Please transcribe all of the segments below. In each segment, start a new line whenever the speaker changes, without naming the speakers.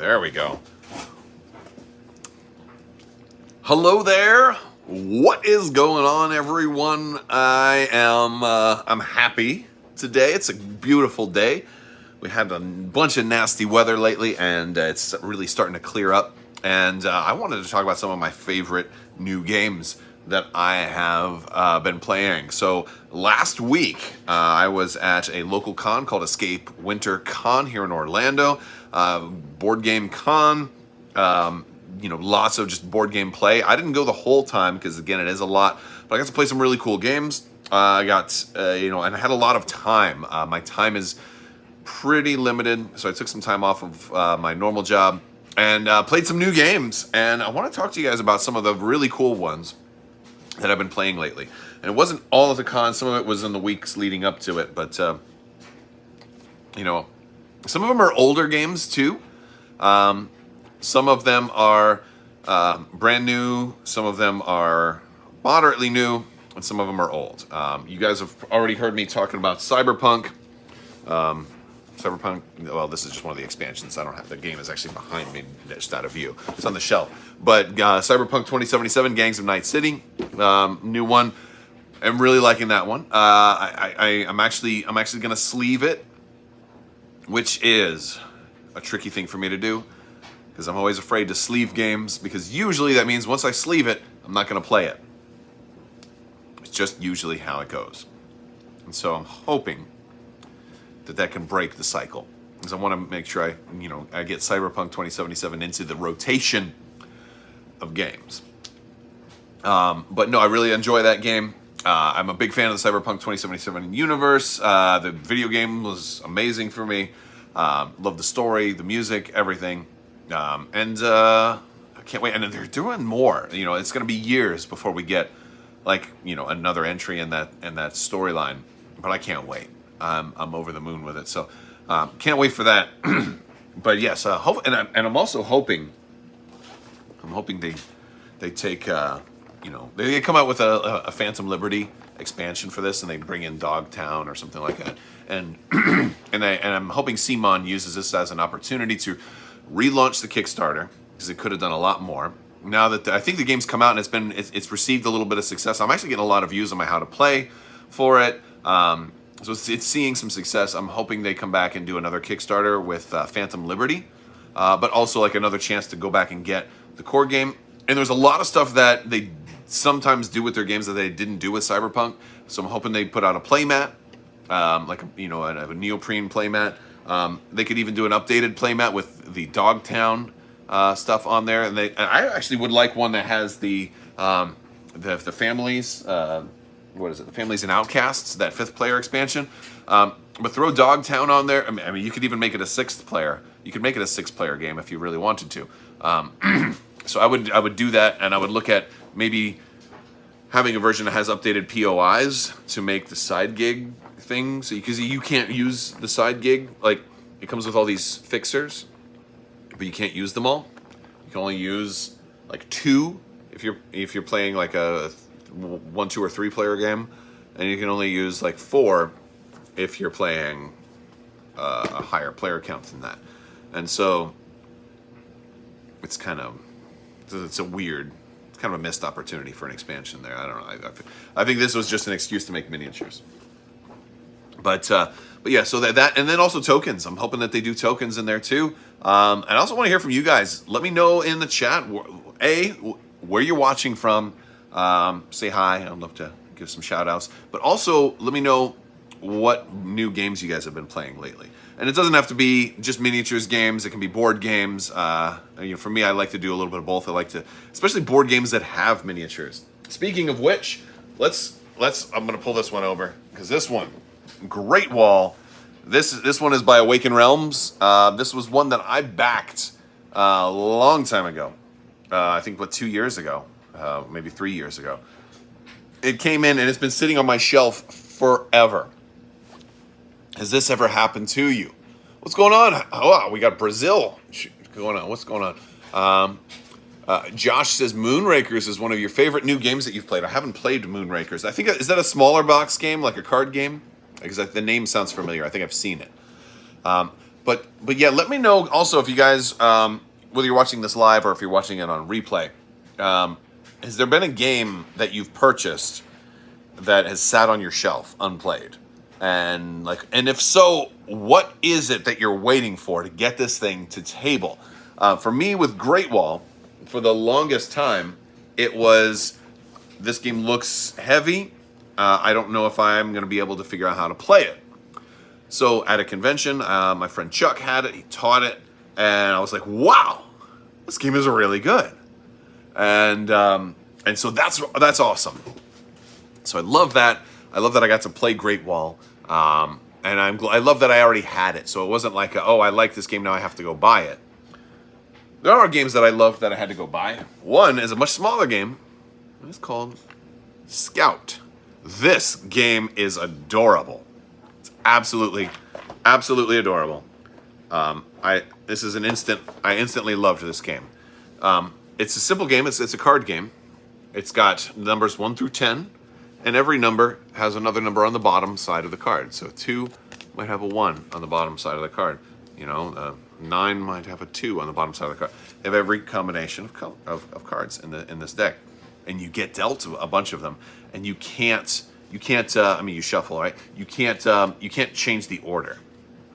There we go. Hello there. What is going on, everyone? I'm happy today. It's a beautiful day. We had a bunch of nasty weather lately, and it's really starting to clear up. And I wanted to talk about some of my favorite new games that I have been playing. So last week, I was at a local con called Escape Winter Con here in Orlando. Board game con. Lots of just board game play. I didn't go the whole time because, again, it is a lot. But I got to play some really cool games. I got, and I had a lot of time. My time is pretty limited, so I took some time off of my normal job and played some new games. And I want to talk to you guys about some of the really cool ones that I've been playing lately. And it wasn't all at the con. Some of it was in the weeks leading up to it. But, some of them are older games, too. Some of them are brand new, some of them are moderately new, and some of them are old. You guys have already heard me talking about Cyberpunk. Cyberpunk, well, this is just one of the expansions. I don't have, the game is actually behind me, just out of view. It's on the shelf. But Cyberpunk 2077, Gangs of Night City, new one. I'm really liking that one. I'm actually going to sleeve it, which is a tricky thing for me to do, because I'm always afraid to sleeve games, because usually that means once I sleeve it, I'm not going to play it. It's just usually how it goes. And so I'm hoping that can break the cycle, because I want to make sure I get Cyberpunk 2077 into the rotation of games. But no, I really enjoy that game. I'm a big fan of the Cyberpunk 2077 universe. The video game was amazing for me. Love the story, the music, everything. I can't wait. And they're doing more. It's going to be years before we get another entry in that storyline. But I can't wait. I'm over the moon with it. So can't wait for that. But yes, I'm also hoping. I'm hoping they take they come out with a Phantom Liberty expansion for this, and they bring in Dogtown or something like that. And and I'm hoping Simon uses this as an opportunity to relaunch the Kickstarter, because it could have done a lot more. Now that I think the game's come out and it's received a little bit of success, I'm actually getting a lot of views on my how to play for it. So it's seeing some success. I'm hoping they come back and do another Kickstarter with Phantom Liberty, but also another chance to go back and get the core game. And there's a lot of stuff that they sometimes do with their games that they didn't do with Cyberpunk. So I'm hoping they put out a playmat, a neoprene playmat. They could even do an updated playmat with the Dogtown stuff on there. And I actually would like one that has the families. What is it? The Families and Outcasts, that 5th player expansion. But throw Dogtown on there. I mean, you could even make it a 6th player. You could make it a 6-player game if you really wanted to. So I would do that, and I would look at maybe having a version that has updated POIs to make the side gig thing. So because you can't use the side gig, it comes with all these fixers, but you can't use them all. You can only use 2 if you're playing a 1, 2, or 3 player game, and you can only use 4 if you're playing a higher player count than that. And so it's kind of a missed opportunity for an expansion there. I don't know. I think this was just an excuse to make miniatures. But yeah, so that and then also tokens. I'm hoping that they do tokens in there too. And I also want to hear from you guys. Let me know in the chat where you're watching from. Say hi. I'd love to give some shout outs. But also let me know what new games you guys have been playing lately. And it doesn't have to be just miniatures games. It can be board games. For me, I like to do a little bit of both. I like to, especially board games that have miniatures. Speaking of which, I'm going to pull this one over, because this one, Great Wall. This one is by Awaken Realms. This was one that I backed a long time ago. I think 2 years ago, maybe 3 years ago. It came in and it's been sitting on my shelf forever. Has this ever happened to you? What's going on? Oh, we got Brazil going on. What's going on? Josh says Moonrakers is one of your favorite new games that you've played. I haven't played Moonrakers. I think, is that a smaller box game, like a card game? Because the name sounds familiar. I think I've seen it. But yeah, let me know also if you guys, whether you're watching this live or if you're watching it on replay, has there been a game that you've purchased that has sat on your shelf unplayed? And if so, what is it that you're waiting for to get this thing to table? For me, with Great Wall, for the longest time, it was, this game looks heavy. I don't know if I'm going to be able to figure out how to play it. So at a convention, my friend Chuck had it. He taught it, and I was like, "Wow, this game is really good." And so that's awesome. So I love that. I love that I got to play Great Wall. And I love that I already had it. So it wasn't like, I like this game, now I have to go buy it. There are games that I love that I had to go buy. One is a much smaller game. It's called Scout. This game is adorable. It's absolutely adorable. I instantly loved this game. It's a simple game. It's a card game. It's got numbers 1 through 10, and every number has another number on the bottom side of the card. So 2 might have a 1 on the bottom side of the card. 9 might have a 2 on the bottom side of the card. They have every combination of cards in this deck, and you get dealt a bunch of them, and you can't. You shuffle, right? You can't change the order.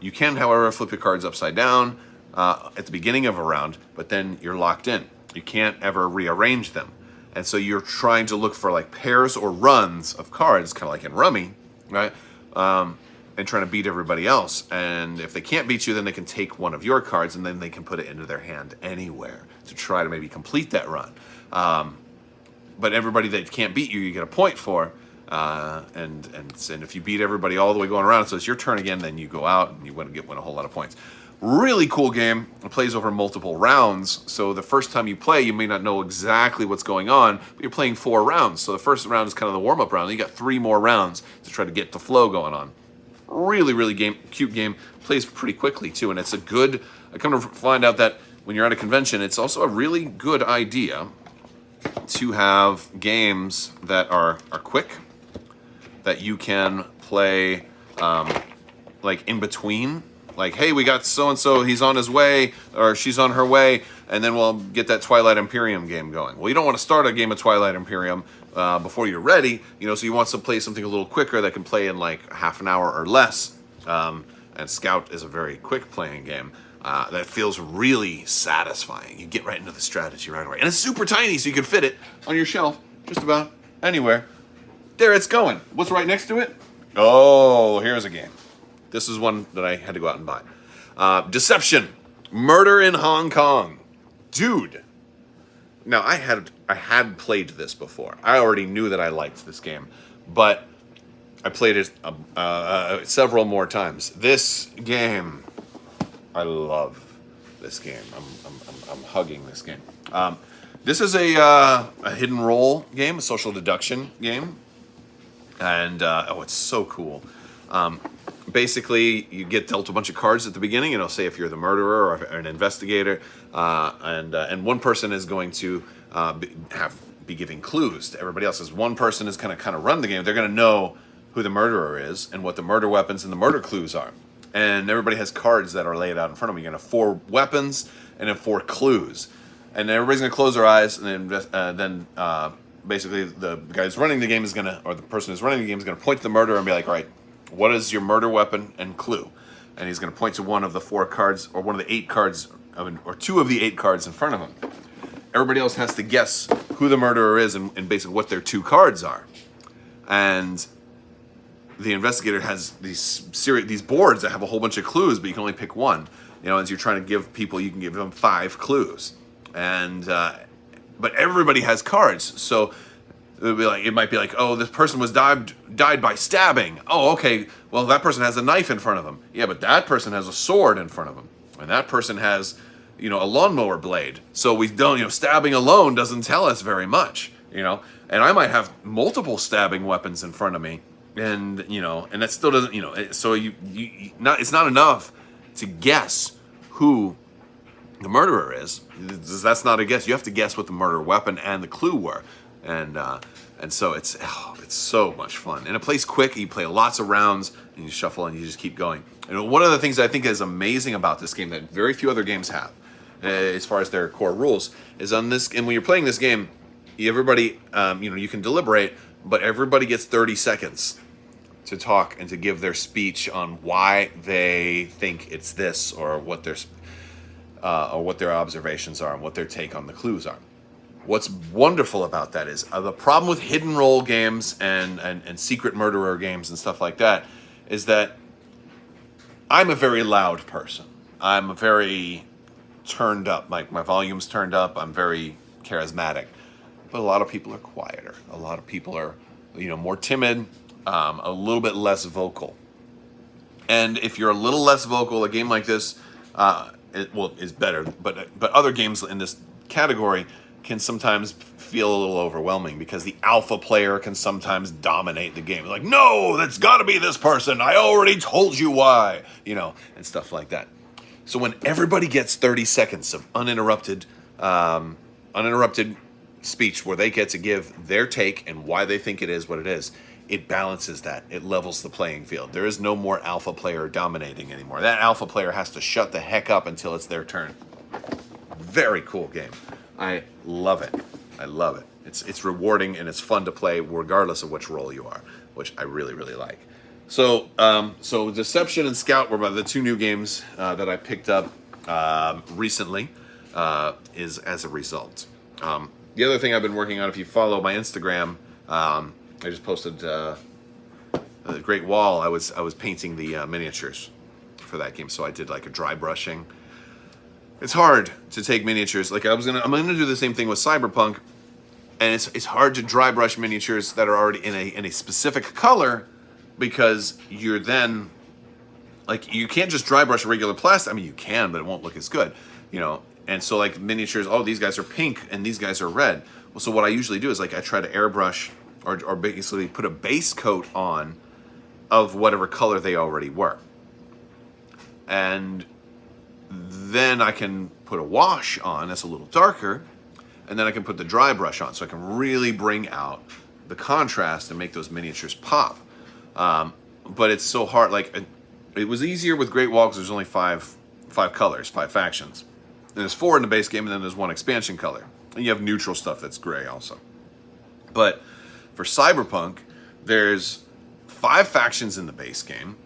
You can, however, flip your cards upside down at the beginning of a round, but then you're locked in. You can't ever rearrange them. And so you're trying to look for like pairs or runs of cards, kind of like in Rummy, right? And trying to beat everybody else. And if they can't beat you, then they can take one of your cards and then they can put it into their hand anywhere to try to maybe complete that run. But everybody that can't beat you, you get a point for. And if you beat everybody all the way going around, so it's your turn again, then you go out and you win a whole lot of points. Really cool game. It plays over multiple rounds. So the first time you play, you may not know exactly what's going on, but you're playing 4 rounds. So the first round is kind of the warm-up round. You got 3 more rounds to try to get the flow going on. Really cute game. Plays pretty quickly too, and it's a good. I come to find out that when you're at a convention, it's also a really good idea to have games that are quick, that you can play like in between. Like, hey, we got so-and-so, he's on his way, or she's on her way, and then we'll get that Twilight Imperium game going. Well, you don't want to start a game of Twilight Imperium before you're ready, so you want to play something a little quicker that can play in like half an hour or less. And Scout is a very quick playing game that feels really satisfying. You get right into the strategy right away. And it's super tiny, so you can fit it on your shelf just about anywhere. There it's going. What's right next to it? Oh, here's a game. This is one that I had to go out and buy. Deception. Murder in Hong Kong. Dude. Now, I had played this before. I already knew that I liked this game. But I played it several more times. This game, I love this game. I'm hugging this game. This is a hidden role game, a social deduction game. And, it's so cool. Basically, you get dealt a bunch of cards at the beginning, say if you're the murderer or an investigator, and one person is going to be giving clues to everybody else. As one person is going to kind of run the game, they're going to know who the murderer is and what the murder weapons and the murder clues are. And everybody has cards that are laid out in front of them. You're going to have 4 weapons and then 4 clues. And everybody's going to close their eyes, and then basically the guy who's running the game is going to, or the person who's running the game is going to point to the murderer and be like, all right, what is your murder weapon and clue? And he's going to point to one of the 4 cards, or one of the 8 cards, or 2 of the 8 cards in front of him. Everybody else has to guess who the murderer is and basically what their 2 cards are. And the investigator has these boards that have a whole bunch of clues, but you can only pick one. As you're trying to give people, you can give them 5 clues. And but everybody has cards, so it might be like, oh, this person was died by stabbing. Oh, okay. Well, that person has a knife in front of them. Yeah, but that person has a sword in front of them, and that person has, a lawnmower blade. So we don't, stabbing alone doesn't tell us very much, And I might have multiple stabbing weapons in front of me, and and that still doesn't, So it's not enough to guess who the murderer is. That's not a guess. You have to guess what the murder weapon and the clue were. And And so it's so much fun. And it plays quick. You play lots of rounds, and you shuffle, and you just keep going. And one of the things I think is amazing about this game that very few other games have, as far as their core rules, is on this. And when you're playing this game, everybody, you can deliberate, but everybody gets 30 seconds to talk and to give their speech on why they think it's this, or what their observations are, and what their take on the clues are. What's wonderful about that is the problem with hidden role games and secret murderer games and stuff like that is that I'm a very loud person. I'm very turned up. My volume's turned up. I'm very charismatic. But a lot of people are quieter. A lot of people are, more timid, a little bit less vocal. And if you're a little less vocal, a game like this, is better. But other games in this category can sometimes feel a little overwhelming because the alpha player can sometimes dominate the game. Like, no, that's got to be this person. I already told you why, and stuff like that. So when everybody gets 30 seconds of uninterrupted speech where they get to give their take and why they think it is what it is, it balances that. It levels the playing field. There is no more alpha player dominating anymore. That alpha player has to shut the heck up until it's their turn. Very cool game. I love it. It's rewarding and it's fun to play regardless of which role you are, which I really, really like. So Deception and Scout were the two new games that I picked up recently is as a result. The other thing I've been working on, if you follow my Instagram, I just posted a Great Wall. I was painting the miniatures for that game, so I did like a dry brushing. It's hard to take miniatures. Like I'm gonna do the same thing with Cyberpunk, and it's hard to dry brush miniatures that are already in a specific color, because you're then like you can't just dry brush a regular plastic. I mean you can, but it won't look as good, And so like miniatures, these guys are pink and these guys are red. Well, so what I usually do is like I try to airbrush or basically put a base coat on of whatever color they already were, and then I can put a wash on that's a little darker, and then I can put the dry brush on, so I can really bring out the contrast and make those miniatures pop. But it's so hard. Like it was easier with Great Wall because there's only five colors, 5 factions. And there's 4 in the base game, and then there's 1 expansion color. And you have neutral stuff that's gray also. But for Cyberpunk, there's 5 factions in the base game,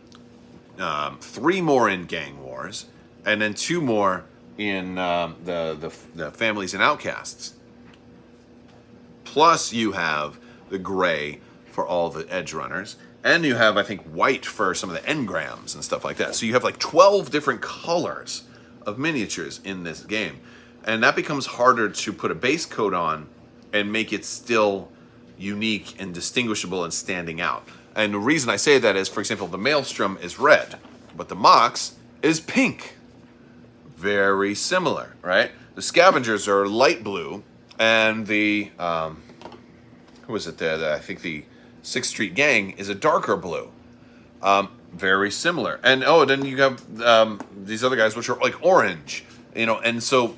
3 more in Gang Wars, and then 2 more in the Families and Outcasts. Plus you have the gray for all the edge runners, and you have, I think, white for some of the engrams and stuff like that. So you have like 12 different colors of miniatures in this game. And that becomes harder to put a base coat on and make it still unique and distinguishable and standing out. And the reason I say that is, for example, the Maelstrom is red, but the Mox is pink. Very similar, right? The Scavengers are light blue, and the who was it there? I think the 6th Street Gang is a darker blue. Very similar. And then you have these other guys which are like orange, and so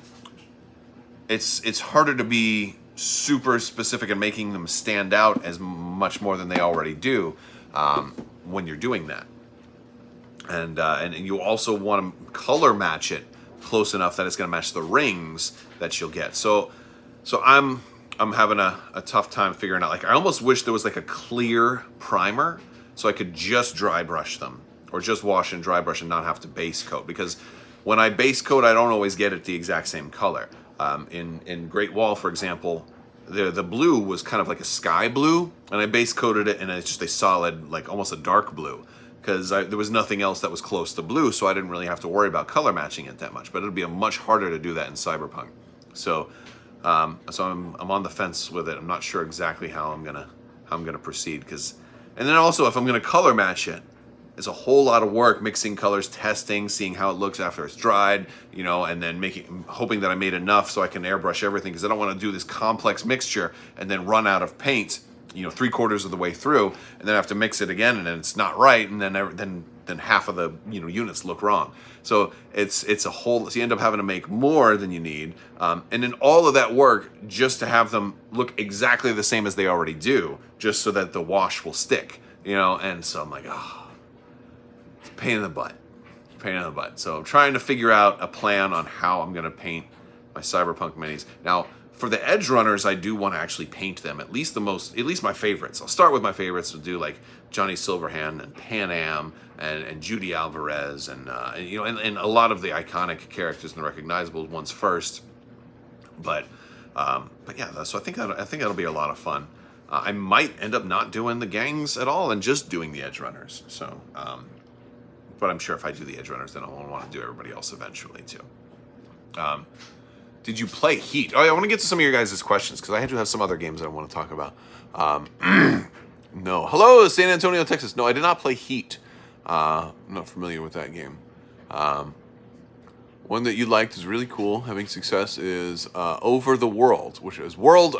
it's harder to be super specific in making them stand out as much more than they already do when you're doing that. And you also want to color match it close enough that it's going to match the rings that you'll get. So I'm having a tough time figuring out. Like I almost wish there was like a clear primer so I could just dry brush them, or just wash and dry brush and not have to base coat. Because when I base coat, I don't always get it the exact same color. In Great Wall, for example, the blue was kind of like a sky blue, and I base coated it, and it's just a solid, like almost a dark blue, because there was nothing else that was close to blue, so I didn't really have to worry about color matching it that much. But it'll be much harder to do that in Cyberpunk. So I'm on the fence with it. I'm not sure exactly how I'm gonna proceed, and then also if I'm gonna color match it, it's a whole lot of work mixing colors, testing, seeing how it looks after it's dried, and then hoping that I made enough so I can airbrush everything, because I don't want to do this complex mixture and then run out of paint 3/4 of the way through, and then I have to mix it again, and then it's not right, and then half of the units look wrong. So it's a whole. So you end up having to make more than you need, and then all of that work just to have them look exactly the same as they already do, just so that the wash will stick. And so I'm like, it's a pain in the butt. So I'm trying to figure out a plan on how I'm going to paint my Cyberpunk minis. Now, for the edge runners, I do want to actually paint them, at least my favorites. I'll start with my favorites. We'll do like Johnny Silverhand and Pan Am and Judy Alvarez and a lot of the iconic characters and the recognizable ones first. But yeah, so I think that'll be a lot of fun. I might end up not doing the gangs at all and just doing the edge runners. So, but I'm sure if I do the edge runners, then I'll want to do everybody else eventually too. Did you play Heat? Oh, yeah, I want to get to some of your guys' questions because I do have some other games that I want to talk about. No. Hello, San Antonio, Texas. No, I did not play Heat. I'm not familiar with that game. One that you liked is really cool, having success, is Over the World, which is World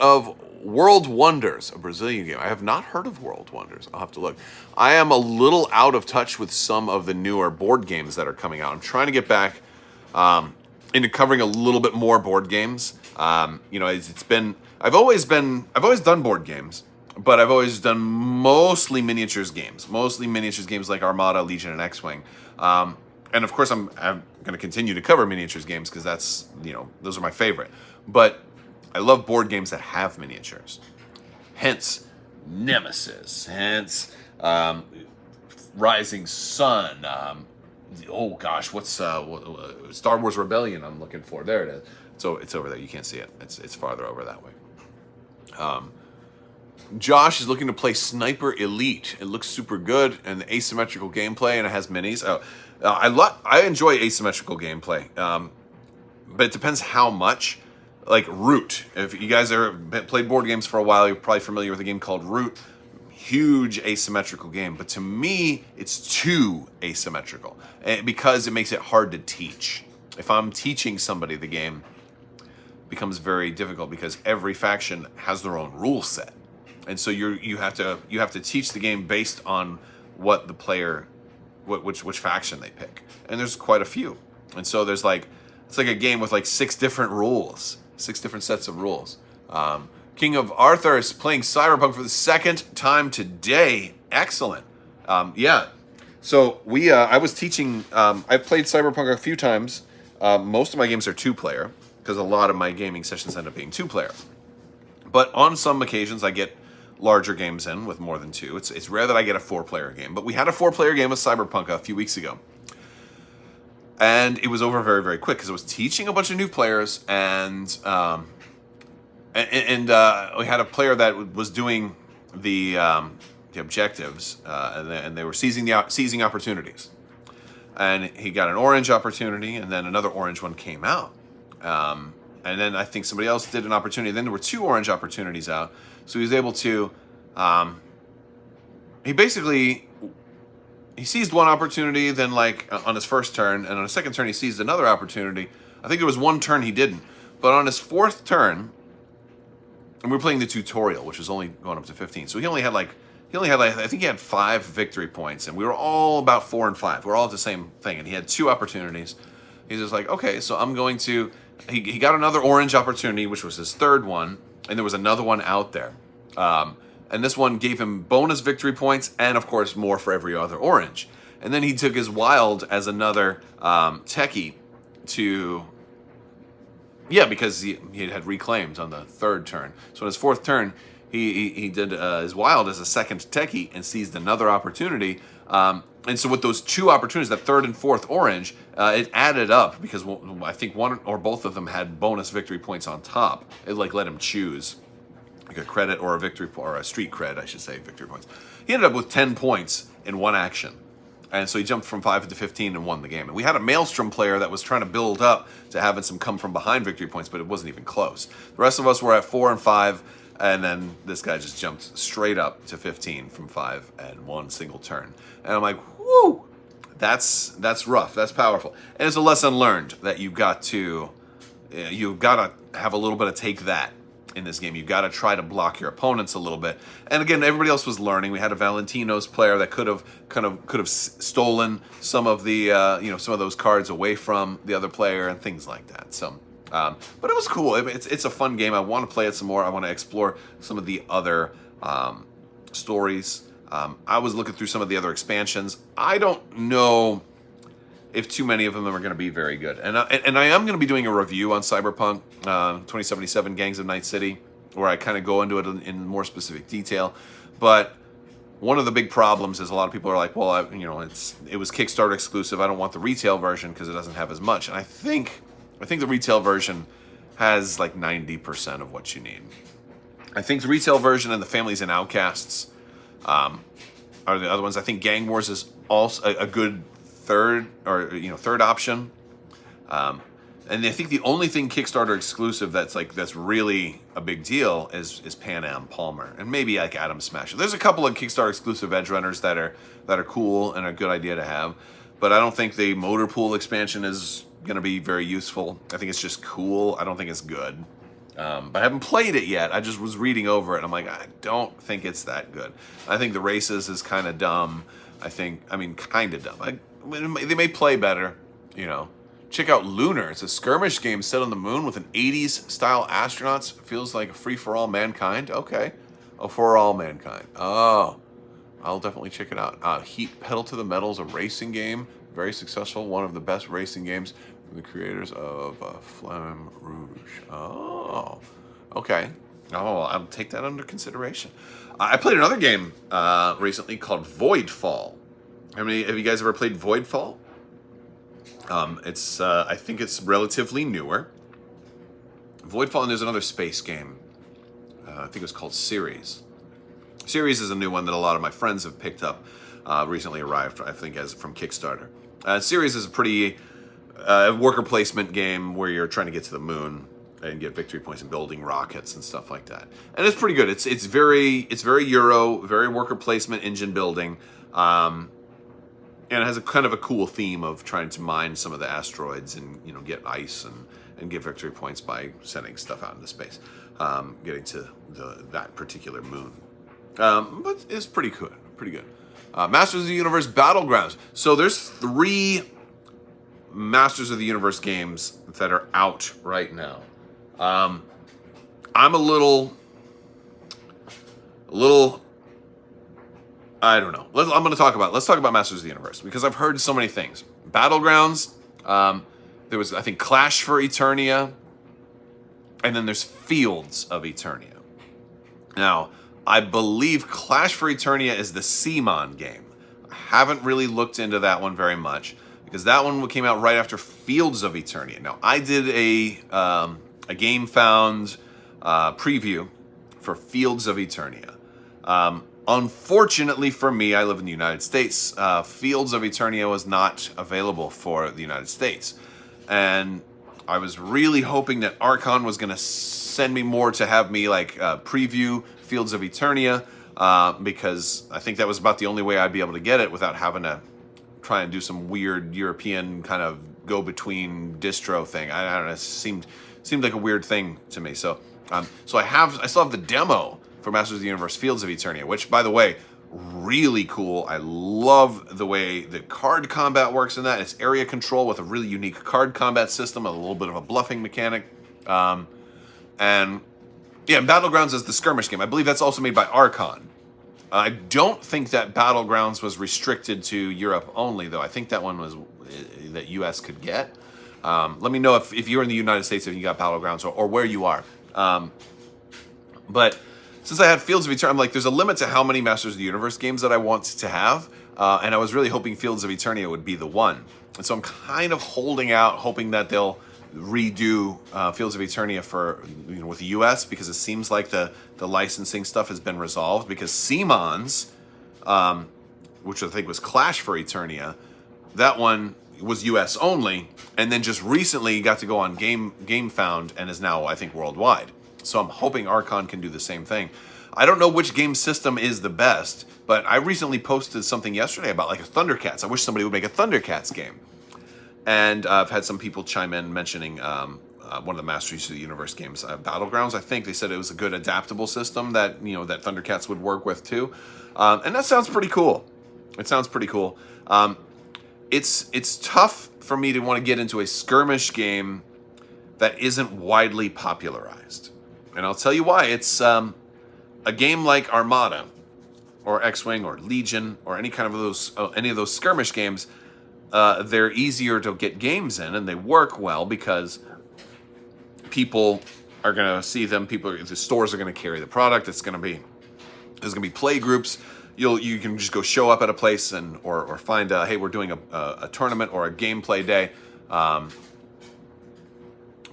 Wonders, a Brazilian game. I have not heard of World Wonders. I'll have to look. I am a little out of touch with some of the newer board games that are coming out. I'm trying to get back into covering a little bit more board games. I've always done board games, but I've always done mostly miniatures games like Armada, Legion, and X-Wing. And of course, I'm going to continue to cover miniatures games because that's, those are my favorite. But I love board games that have miniatures. Hence, Nemesis. Hence, Rising Sun. Oh gosh, what's Star Wars Rebellion? I'm looking for. There it is. So it's over there. You can't see it. It's farther over that way. Josh is looking to play Sniper Elite. It looks super good and the asymmetrical gameplay, and it has minis. I enjoy asymmetrical gameplay, but it depends how much. Like Root. If you guys ever played board games for a while, you're probably familiar with a game called Root. Huge asymmetrical game, but to me, it's too asymmetrical because it makes it hard to teach. If I'm teaching somebody the game, it becomes very difficult because every faction has their own rule set, and so you have to teach the game based on what the player, which faction they pick, and there's quite a few, and so it's like a game with like 6 different rules, 6 different sets of rules. King of Arthur is playing Cyberpunk for the second time today. Excellent. Yeah. So I was teaching. I've played Cyberpunk a few times. Most of my games are 2-player because a lot of my gaming sessions end up being 2-player. But on some occasions, I get larger games in with more than 2. It's rare that I get a 4-player game. But we had a 4-player game of Cyberpunk a few weeks ago. And it was over very, very quick because I was teaching a bunch of new players, and we had a player that was doing the objectives, and they were seizing opportunities. And he got an orange opportunity, and then another orange one came out. And then I think somebody else did an opportunity. Then there were 2 orange opportunities out. So he was able to. He seized one opportunity, then on his first turn, and on his second turn he seized another opportunity. I think there was one turn he didn't, but on his 4th turn, and we were playing the tutorial, which was only going up to 15. So he only had I think he had 5 victory points, and we were all about 4 and 5. We're all at the same thing, and he had 2 opportunities. He's just like, okay, so I'm going to. He got another orange opportunity, which was his 3rd one, and there was another one out there. And this one gave him bonus victory points and, of course, more for every other orange. And then he took his wild as another techie to... Yeah, because he had reclaimed on the 3rd turn. So on his 4th turn, he did his wild as a 2nd techie and seized another opportunity. And so with those 2 opportunities, that 3rd and 4th orange, it added up because I think one or both of them had bonus victory points on top. It let him choose. Like a credit or a victory or a street cred, I should say, victory points. He ended up with 10 points in one action. And so he jumped from 5 to 15 and won the game. And we had a Maelstrom player that was trying to build up to having some come from behind victory points, but it wasn't even close. The rest of us were at 4 and 5, and then this guy just jumped straight up to 15 from 5 and one single turn. And I'm like, whoo, that's rough, that's powerful. And it's a lesson learned that you've got to have a little bit of take that. in this game. You got to try to block your opponents a little bit. And again, everybody else was learning. We had a Valentino's player that could have stolen some of the some of those cards away from the other player and things like that. So, but it was cool. It's a fun game. I want to play it some more. I want to explore some of the other stories. I was looking through some of the other expansions. I don't know if too many of them are going to be very good. And I am going to be doing a review on Cyberpunk 2077 Gangs of Night City, where I kind of go into it in more specific detail. But one of the big problems is a lot of people are like, well, it was Kickstarter exclusive. I don't want the retail version because it doesn't have as much. And I think the retail version has like 90% of what you need. I think the retail version and the Families and Outcasts are the other ones. I think Gang Wars is also a good third option. And I think the only thing Kickstarter exclusive that's really a big deal is Pan Am Palmer and maybe like Atom Smasher. There's a couple of Kickstarter exclusive edge runners that are cool and a good idea to have, but I don't think the Motor Pool expansion is going to be very useful. I think it's just cool. I don't think it's good. But I haven't played it yet. I just was reading over it and I'm like, I don't think it's that good. I think the races is kind of dumb. Kind of dumb. They may play better, Check out Lunar. It's a skirmish game set on the moon with an 80s style astronauts. Feels like a free for all mankind. Okay. Oh, for all mankind. Oh, I'll definitely check it out. Heat Pedal to the Metal is a racing game. Very successful. One of the best racing games from the creators of Flamme Rouge. Oh, okay. Oh, I'll take that under consideration. I played another game recently called Voidfall. Have you guys ever played Voidfall? I think it's relatively newer. Voidfall, and there's another space game. I think it was called Ceres. Ceres is a new one that a lot of my friends have picked up. Recently arrived, I think, from Kickstarter. Ceres is a pretty worker placement game where you're trying to get to the moon and get victory points and building rockets and stuff like that. And it's pretty good. It's very Euro, very worker placement, engine building. And it has a kind of a cool theme of trying to mine some of the asteroids and get ice and get victory points by sending stuff out into space, getting to that particular moon. But it's pretty good, Masters of the Universe Battlegrounds. So there's 3 Masters of the Universe games that are out right now. I'm a little. I don't know. Let's talk about Masters of the Universe because I've heard so many things. Battlegrounds. There was, I think, Clash for Eternia, and then there's Fields of Eternia. Now, I believe Clash for Eternia is the CMON game. I haven't really looked into that one very much because that one came out right after Fields of Eternia. Now, I did a Game Found preview for Fields of Eternia. Unfortunately for me, I live in the United States. Fields of Eternia was not available for the United States. And I was really hoping that Archon was going to send me more to have me preview Fields of Eternia because I think that was about the only way I'd be able to get it without having to try and do some weird European kind of go-between distro thing. I don't know. It seemed like a weird thing to me. So I still have the demo for Masters of the Universe Fields of Eternia, which, by the way, really cool. I love the way the card combat works in that. It's area control with a really unique card combat system, a little bit of a bluffing mechanic. And yeah, Battlegrounds is the skirmish game. I believe that's also made by Archon. I don't think that Battlegrounds was restricted to Europe only, though. I think that one was that US could get. Let me know if you're in the United States, if you got Battlegrounds or where you are. But since I had Fields of Eternia, I'm like, there's a limit to how many Masters of the Universe games that I want to have. And I was really hoping Fields of Eternia would be the one. And so I'm kind of holding out, hoping that they'll redo Fields of Eternia for with the US, because it seems like the licensing stuff has been resolved, because CMON's, which I think was Clash for Eternia, that one was US only, and then just recently got to go on Game Found and is now, I think, worldwide. So I'm hoping Archon can do the same thing. I don't know which game system is the best, but I recently posted something yesterday about like a Thundercats. I wish somebody would make a Thundercats game. And I've had some people chime in mentioning one of the Masters of the Universe games, Battlegrounds. I think they said it was a good adaptable system that that Thundercats would work with too, and that sounds pretty cool. It sounds pretty cool. It's tough for me to want to get into a skirmish game that isn't widely popularized, and I'll tell you why. It's a game like Armada, or X-Wing, or Legion, or any of those skirmish games. They're easier to get games in, and they work well because people are going to see them. The stores are going to carry the product. There's going to be play groups. You can just go show up at a place or find hey, we're doing a tournament or a gameplay day.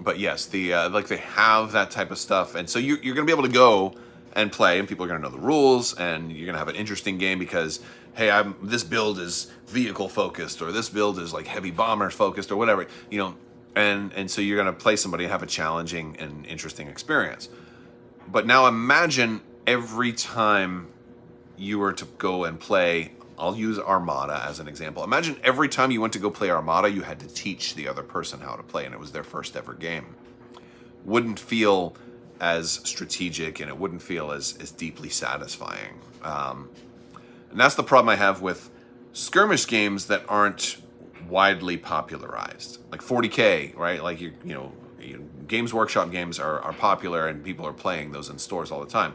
But yes, they have that type of stuff, and so you're going to be able to go and play, and people are going to know the rules, and you're going to have an interesting game because, hey, this build is vehicle focused, or this build is like heavy bomber focused, or whatever, and so you're going to play somebody and have a challenging and interesting experience. But now imagine every time you were to go and play, I'll use Armada as an example. Imagine every time you went to go play Armada, you had to teach the other person how to play, and it was their first ever game. Wouldn't feel as strategic, and it wouldn't feel as deeply satisfying. And that's the problem I have with skirmish games that aren't widely popularized. Like 40K, right? Like Games Workshop games are popular, and people are playing those in stores all the time.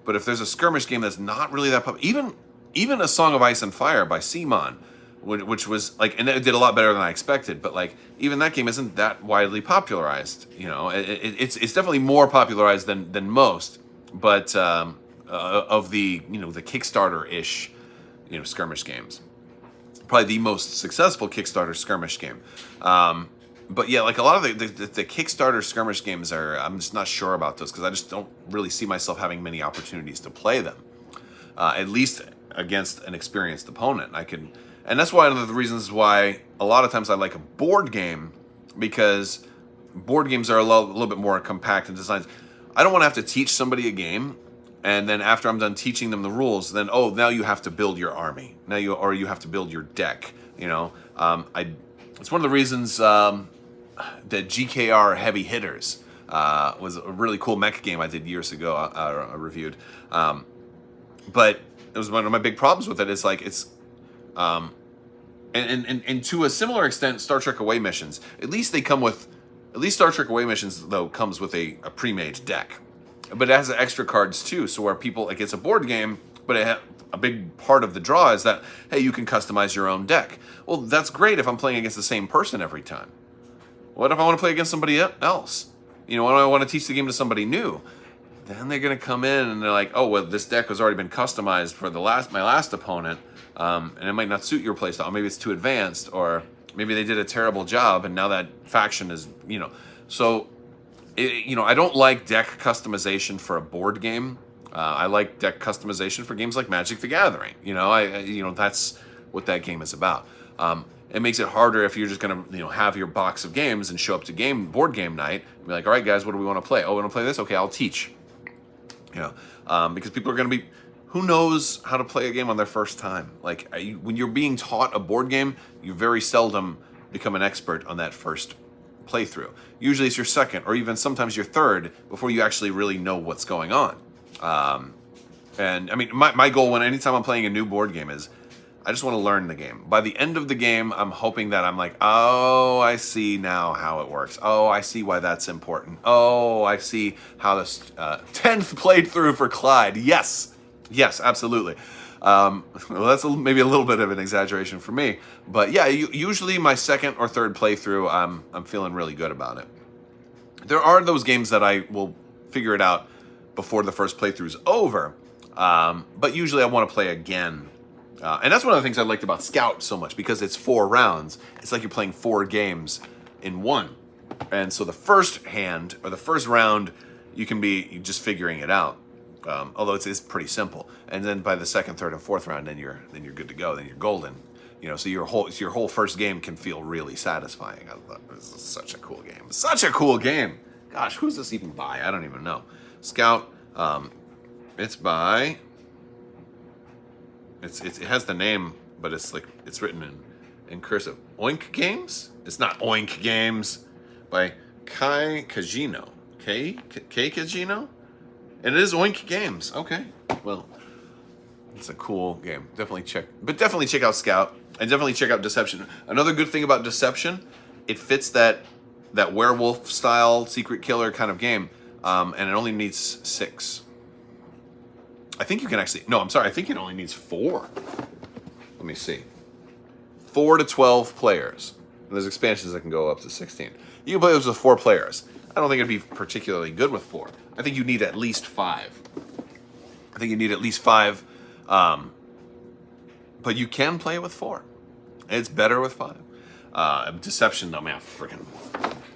But if there's a skirmish game that's not really that popular, even A Song of Ice and Fire by Simon, which was and it did a lot better than I expected, but even that game isn't that widely popularized. It's definitely more popularized than most, but of the the Kickstarter-ish skirmish games, probably the most successful Kickstarter skirmish game. But yeah, a lot of the Kickstarter skirmish games I'm just not sure about those, because I just don't really see myself having many opportunities to play them, at least against an experienced opponent. And that's one of the reasons why a lot of times I like a board game, because board games are a little bit more compact in designs. I don't want to have to teach somebody a game, and then after I'm done teaching them the rules, then now you have to build your army. You have to build your deck. It's one of the reasons that GKR Heavy Hitters was a really cool mech game I did years ago. I reviewed, but it was one of my big problems with it. And to a similar extent, Star Trek Away Missions. At least Star Trek Away Missions though comes with a pre-made deck, but it has extra cards too. So where people it's a board game, but a big part of the draw is that hey, you can customize your own deck. Well, that's great if I'm playing against the same person every time. What if I want to play against somebody else? When I want to teach the game to somebody new, then they're going to come in and they're like, oh, well, this deck has already been customized for my last opponent, and it might not suit your playstyle. Maybe it's too advanced, or maybe they did a terrible job, and now that faction is, So, I don't like deck customization for a board game. I like deck customization for games like Magic the Gathering. That's what that game is about. It makes it harder if you're just going to, have your box of games and show up to board game night and be like, all right, guys, what do we want to play? Oh, we want to play this? Okay, I'll teach. Because people are going to be, who knows how to play a game on their first time? When you're being taught a board game, you very seldom become an expert on that first playthrough. Usually it's your second, or even sometimes your third, before you actually really know what's going on. And I mean, my goal anytime I'm playing a new board game is, I just want to learn the game. By the end of the game, I'm hoping that I'm like, oh, I see now how it works. Oh, I see why that's important. Oh, I see how this 10th playthrough for Clyde. Yes, absolutely. Well, that's maybe a little bit of an exaggeration for me. But yeah, usually my second or third playthrough, I'm feeling really good about it. There are those games that I will figure it out before the first playthrough's over. But usually I want to play again. And that's one of the things I liked about Scout so much, because it's 4 rounds. It's like you're playing 4 games in one. And so the first hand, or the first round, you can be just figuring it out. Although it's pretty simple. And then by the second, third, and fourth round, then you're good to go. Then you're golden. So your whole first game can feel really satisfying. I love this. Is such a cool game. Such a cool game. Gosh, who's this even by? I don't even know. Scout. It's by. It has the name, but it's written in cursive. Oink Games? It's not Oink Games. By Kai Kajino. K Kajino? And it is Oink Games. Okay. Well, it's a cool game. Definitely check out Scout. And definitely check out Deception. Another good thing about Deception, it fits that werewolf style secret killer kind of game. And it only needs 6. I think you can actually, no, I'm sorry. I think it only needs 4. Let me see. 4 to 12 players. And there's expansions that can go up to 16. You can play those with 4 players. I don't think it'd be particularly good with 4. I think you need at least 5. I think you need at least 5. But you can play it with 4. It's better with 5. Deception, though, man, I freaking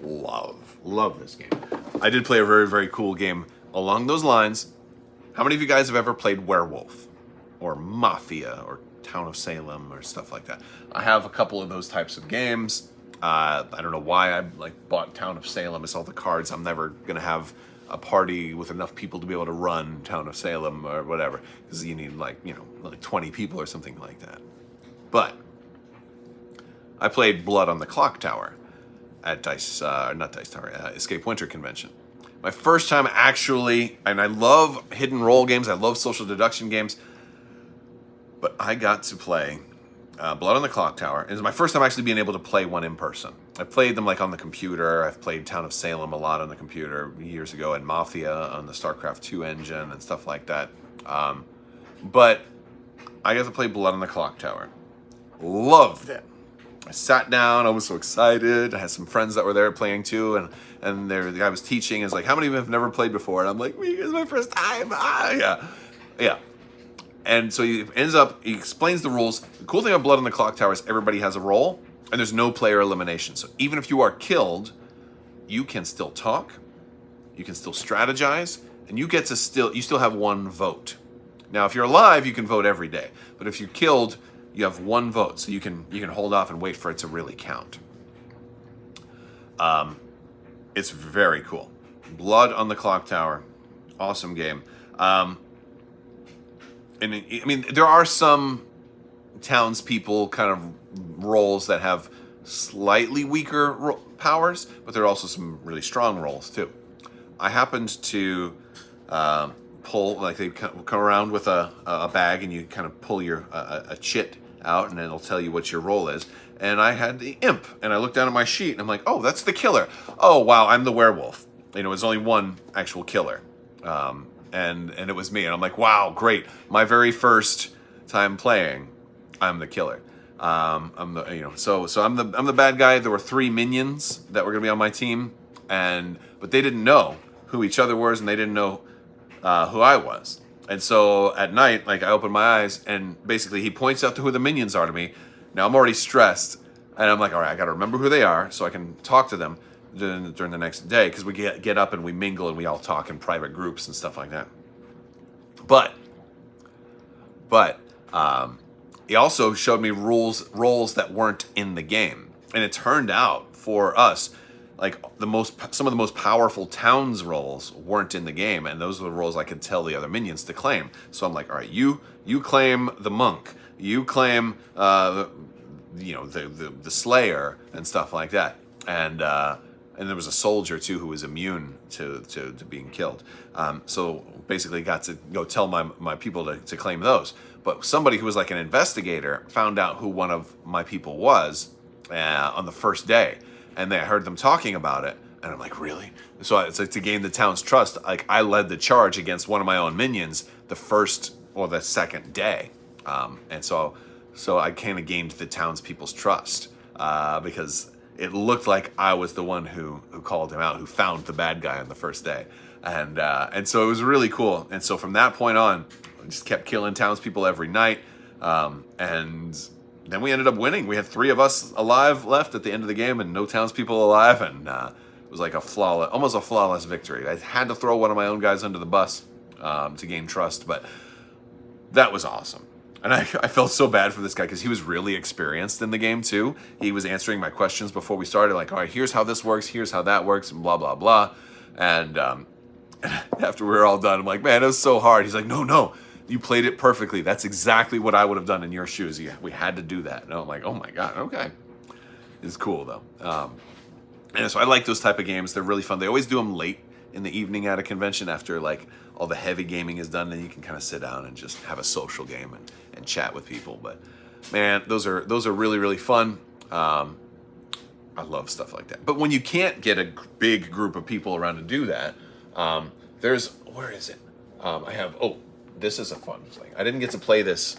love this game. I did play a very, very cool game along those lines. How many of you guys have ever played Werewolf or Mafia or Town of Salem or stuff like that? I have a couple of those types of games. I don't know why I bought Town of Salem. It's all the cards. I'm never gonna have a party with enough people to be able to run Town of Salem or whatever, because you need like 20 people or something like that. But I played Blood on the Clock Tower at Escape Winter Convention. My first time actually, and I love hidden role games. I love social deduction games, but I got to play Blood on the Clock Tower. It was my first time actually being able to play one in person. I've played them on the computer. I've played Town of Salem a lot on the computer years ago, and Mafia on the StarCraft 2 engine and stuff like that. But I got to play Blood on the Clock Tower. Loved it. I sat down. I was so excited. I had some friends that were there playing too, and the guy was teaching. Is like, how many of you have never played before? And I'm like, me, it's my first time. Yeah. And so he explains the rules. The cool thing about Blood on the Clock Tower is everybody has a role, and there's no player elimination. So even if you are killed, you can still talk, you can still strategize, and you still have 1 vote. Now, if you're alive, you can vote every day. But if you're killed, you have 1 vote, so you can hold off and wait for it to really count. It's very cool. Blood on the Clock Tower, awesome game. And I mean, there are some townspeople kind of roles that have slightly weaker powers, but there are also some really strong roles too. I happened to pull, they come around with a bag, and you kind of pull a chit out, and it'll tell you what your role is. And I had the imp, and I looked down at my sheet, and I'm like, oh, that's the killer. Oh, wow, I'm the werewolf. There's only 1 actual killer. And it was me, and I'm like, wow, great! My very first time playing, I'm the killer. I'm the bad guy. There were 3 minions that were gonna be on my team, but they didn't know who each other was, and they didn't know who I was. And so at night, I open my eyes, and basically he points out to who the minions are to me. Now I'm already stressed, and I'm like, all right, I got to remember who they are so I can talk to them during the next day, because we get up and we mingle and we all talk in private groups and stuff like that. But he also showed me roles that weren't in the game, and it turned out for us, some of the most powerful towns roles weren't in the game, and those are the roles I could tell the other minions to claim. So I'm like, all right, you claim the monk, you claim the slayer and stuff like that, and there was a soldier too who was immune to being killed. So basically got to go tell my people to claim those. But somebody who was like an investigator found out who one of my people was on the first day. And I heard them talking about it. And I'm like, really? So it's like, to gain the town's trust, I led the charge against one of my own minions the first or the second day. And so I kind of gained the townspeople's trust because it looked like I was the one who called him out, who found the bad guy on the first day. And so it was really cool. And so from that point on, I just kept killing townspeople every night. And then we ended up winning. We had 3 of us alive left at the end of the game, and no townspeople alive. And it was like almost a flawless victory. I had to throw one of my own guys under the bus to gain trust, but that was awesome. And I felt so bad for this guy because he was really experienced in the game too. He was answering my questions before we started, like, all right, here's how this works, here's how that works, and blah, blah, blah. And after we were all done, I'm like, man, it was so hard. He's like, no, you played it perfectly. That's exactly what I would have done in your shoes. Yeah, we had to do that. And I'm like, oh my God, okay. It's cool though. And so I like those type of games. They're really fun. They always do them late in the evening at a convention after like all the heavy gaming is done. Then you can kind of sit down and just have a social game and chat with people. But man, those are really, really fun. I love stuff like that. But when you can't get a big group of people around to do that, where is it? This is a fun thing. I didn't get to play this.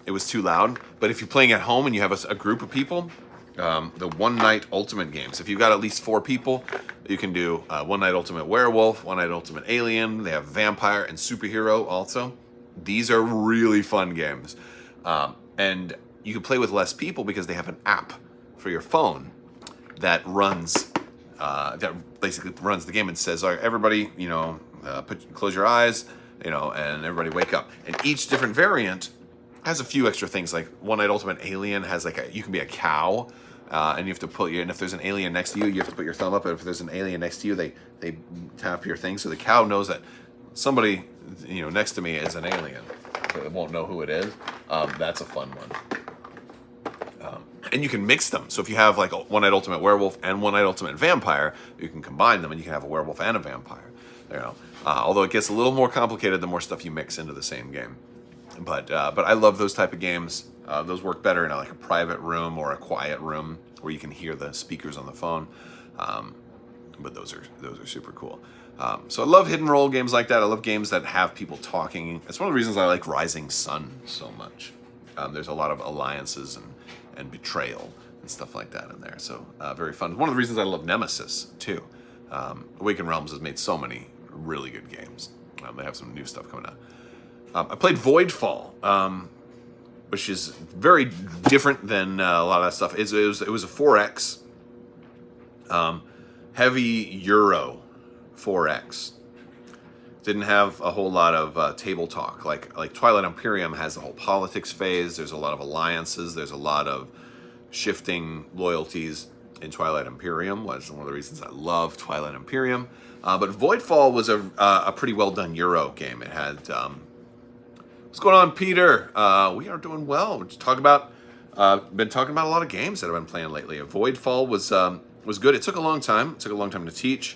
It was too loud. But if you're playing at home and you have a group of people, the One Night Ultimate games. If you've got at least 4 people, you can do One Night Ultimate Werewolf, One Night Ultimate Alien. They have Vampire and Superhero also. These are really fun games. And you can play with less people because they have an app for your phone that runs, that basically runs the game and says, all right, everybody, close your eyes, and everybody wake up. And each different variant has a few extra things. Like One Night Ultimate Alien has you can be a cow, and you have to and if there's an alien next to you, you have to put your thumb up. And if there's an alien next to you, they tap your thing. So the cow knows that somebody, next to me is an alien. So it won't know who it is. That's a fun one. And you can mix them. So if you have like a One Night Ultimate Werewolf and One Night Ultimate Vampire, you can combine them and you can have a werewolf and a vampire. Although it gets a little more complicated the more stuff you mix into the same game. But I love those type of games. Those work better in like a private room or a quiet room where you can hear the speakers on the phone. But those are super cool. So I love hidden role games like that. I love games that have people talking. It's one of the reasons I like Rising Sun so much. There's a lot of alliances and betrayal and stuff like that in there. So very fun. One of the reasons I love Nemesis too. Awaken Realms has made so many really good games. They have some new stuff coming out. I played Voidfall, which is very different than a lot of that stuff. It was a 4X, heavy Euro 4X. Didn't have a whole lot of table talk. Like Twilight Imperium has the whole politics phase. There's a lot of alliances. There's a lot of shifting loyalties in Twilight Imperium. Which is one of the reasons I love Twilight Imperium. But Voidfall was a pretty well done Euro game. It had what's going on, Peter? We are doing well. We're just been talking about a lot of games that I've been playing lately. Voidfall was good. It took a long time. It took a long time to teach.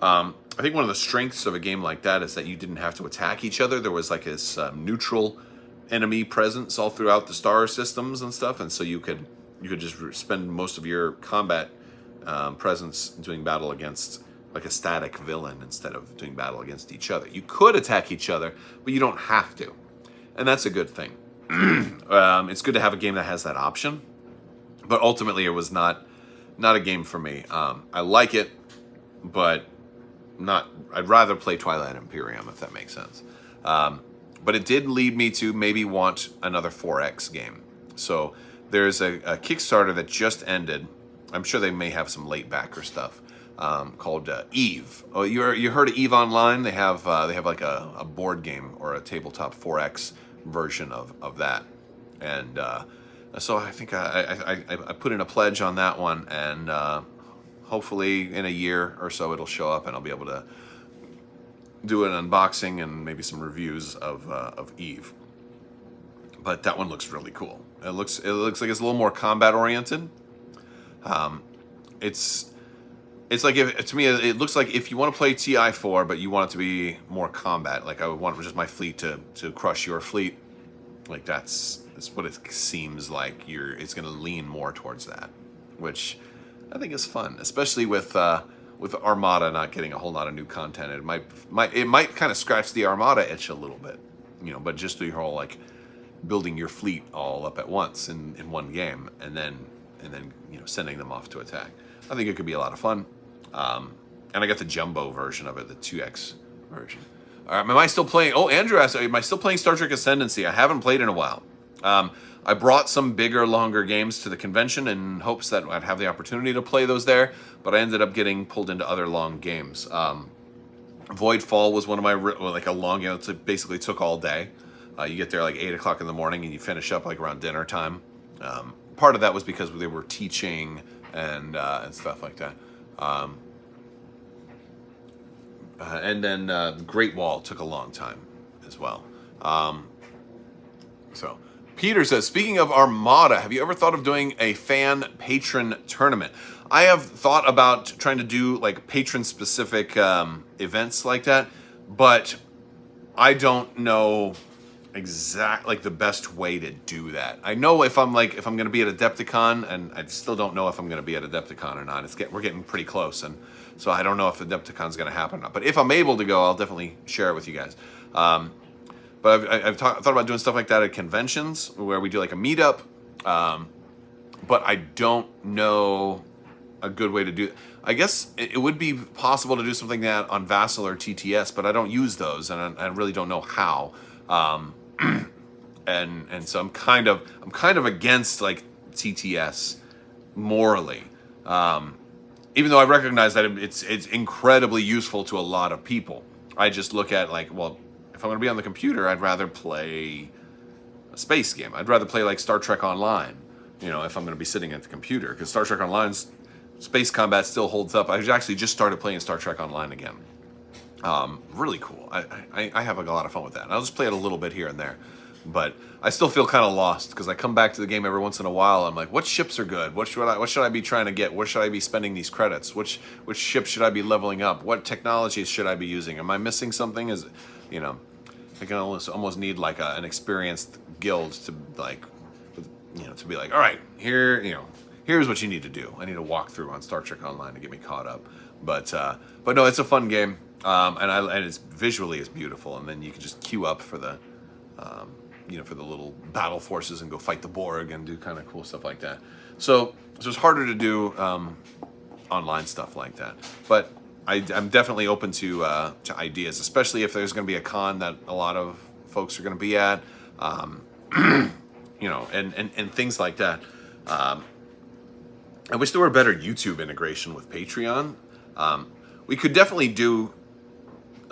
I think one of the strengths of a game like that is that you didn't have to attack each other. There was like this neutral enemy presence all throughout the star systems and stuff, and so you could just spend most of your combat presence doing battle against like a static villain instead of doing battle against each other. You could attack each other, but you don't have to, and that's a good thing. It's good to have a game that has that option, but ultimately it was not a game for me. I like it, but I'd rather play Twilight Imperium, if that makes sense. But it did lead me to maybe want another 4X game. So there's a Kickstarter that just ended. I'm sure they may have some late backer stuff called Eve. Oh, you heard of Eve Online? They have like a board game or a tabletop 4X version of that. And so I think I put in a pledge on that one, and hopefully in a year or so it'll show up and I'll be able to do an unboxing and maybe some reviews of Eve. But that one looks really cool. It looks like it's a little more combat oriented. It's like to me it looks like if you want to play TI4 but you want it to be more combat, like I would want just my fleet to crush your fleet. Like that's what it seems like. It's going to lean more towards that, which I think is fun, especially with Armada not getting a whole lot of new content. It might kind of scratch the Armada itch a little bit, but just the whole like building your fleet all up at once in one game and then sending them off to attack. I think it could be a lot of fun. And I got the jumbo version of it, the 2X version. All right, am I still playing? Oh, Andrew asked, am I still playing Star Trek Ascendancy? I haven't played in a while. I brought some bigger, longer games to the convention in hopes that I'd have the opportunity to play those there, but I ended up getting pulled into other long games. Voidfall was one of my, like a long game. It basically took all day. You get there like 8 o'clock in the morning and you finish up like around dinner time. Part of that was because they were teaching and stuff like that. And then Great Wall took a long time as well. So Peter says, speaking of Armada, have you ever thought of doing a fan patron tournament? I have thought about trying to do like patron specific events like that, but I don't know the best way to do that. I know if I'm going to be at Adepticon, and I still don't know if I'm going to be at Adepticon or not. We're getting pretty close, and so I don't know if Adepticon's going to happen or not. But if I'm able to go, I'll definitely share it with you guys. But I've thought about doing stuff like that at conventions where we do like a meetup. But I don't know a good way to do it. I guess it would be possible to do something like that on Vassal or TTS, but I don't use those, and I really don't know how. And so I'm kind of against like TTS morally. Even though I recognize that it's incredibly useful to a lot of people. I just look at like, well, if I'm going to be on the computer, I'd rather play a space game. I'd rather play like Star Trek Online, if I'm going to be sitting at the computer, because Star Trek Online's space combat still holds up. I actually just started playing Star Trek Online again. Really cool. I have a lot of fun with that. And I'll just play it a little bit here and there, but I still feel kind of lost because I come back to the game every once in a while. I'm like, what ships are good? What should I be trying to get? Where should I be spending these credits? Which ship should I be leveling up? What technologies should I be using? Am I missing something? I can almost need like an experienced guild to like, to be like, all right, here's what you need to do. I need to walk through on Star Trek Online to get me caught up. But no, it's a fun game. And it's visually it's beautiful, and then you can just queue up for the, for the little battle forces and go fight the Borg and do kind of cool stuff like that. So it's harder to do online stuff like that, but I'm definitely open to ideas, especially if there's going to be a con that a lot of folks are going to be at, and things like that. I wish there were better YouTube integration with Patreon. We could definitely do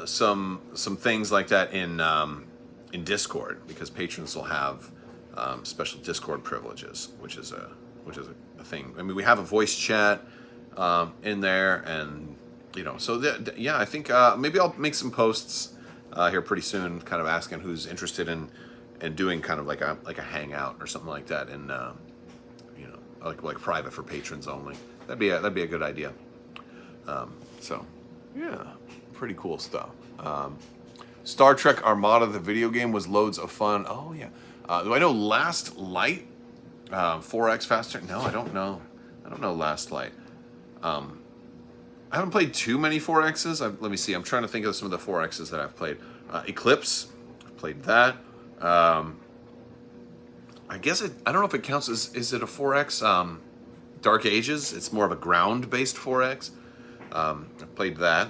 some things like that in Discord, because patrons will have special Discord privileges, which is a thing. I mean, we have a voice chat in there, and I think maybe I'll make some posts here pretty soon, kind of asking who's interested in doing kind of like a hangout or something like that, and like private for patrons only. That'd be a good idea. So yeah, pretty cool stuff. Star Trek Armada, the video game, was loads of fun. Oh yeah. Do I know Last Light? 4x faster? No, I don't know. I don't know Last Light. I haven't played too many 4x's. Let me see. I'm trying to think of some of the 4x's that I've played. Eclipse, I've played that. I guess I don't know if it counts as, is it a 4x? Dark Ages, it's more of a ground-based 4x. I've played that,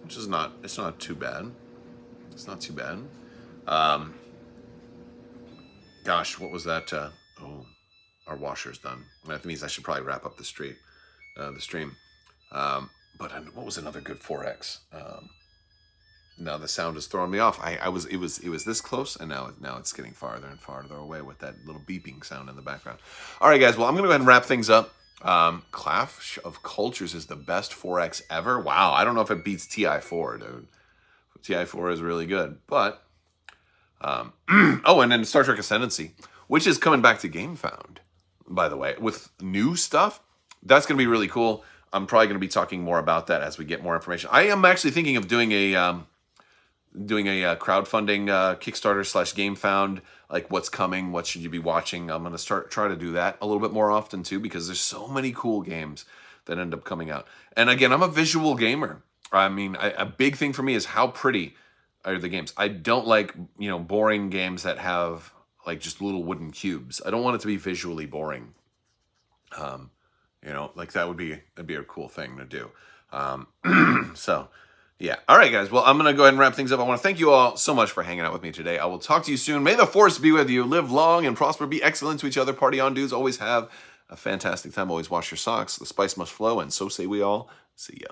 which is it's not too bad. It's not too bad. Gosh, what was that? Our washer's done. That means I should probably wrap up the stream. But what was another good 4x? Now the sound is throwing me off. It was this close, and now it's getting farther and farther away with that little beeping sound in the background. All right, guys. Well, I'm gonna go ahead and wrap things up. Clash of Cultures is the best 4x ever. Wow, I don't know if it beats TI4, dude. TI4 is really good, but and then Star Trek Ascendancy, which is coming back to GameFound, by the way, with new stuff. That's gonna be really cool. I'm probably gonna be talking more about that as we get more information. I am actually thinking of doing a crowdfunding Kickstarter / GameFound, like what's coming, what should you be watching. I'm going to try to do that a little bit more often too, because there's so many cool games that end up coming out. And again, I'm a visual gamer. I mean, a big thing for me is how pretty are the games. I don't like, boring games that have like just little wooden cubes. I don't want it to be visually boring. Like that'd be a cool thing to do. So yeah. All right, guys. Well, I'm going to go ahead and wrap things up. I want to thank you all so much for hanging out with me today. I will talk to you soon. May the force be with you. Live long and prosper. Be excellent to each other. Party on, dudes. Always have a fantastic time. Always wash your socks. The spice must flow. And so say we all. See ya.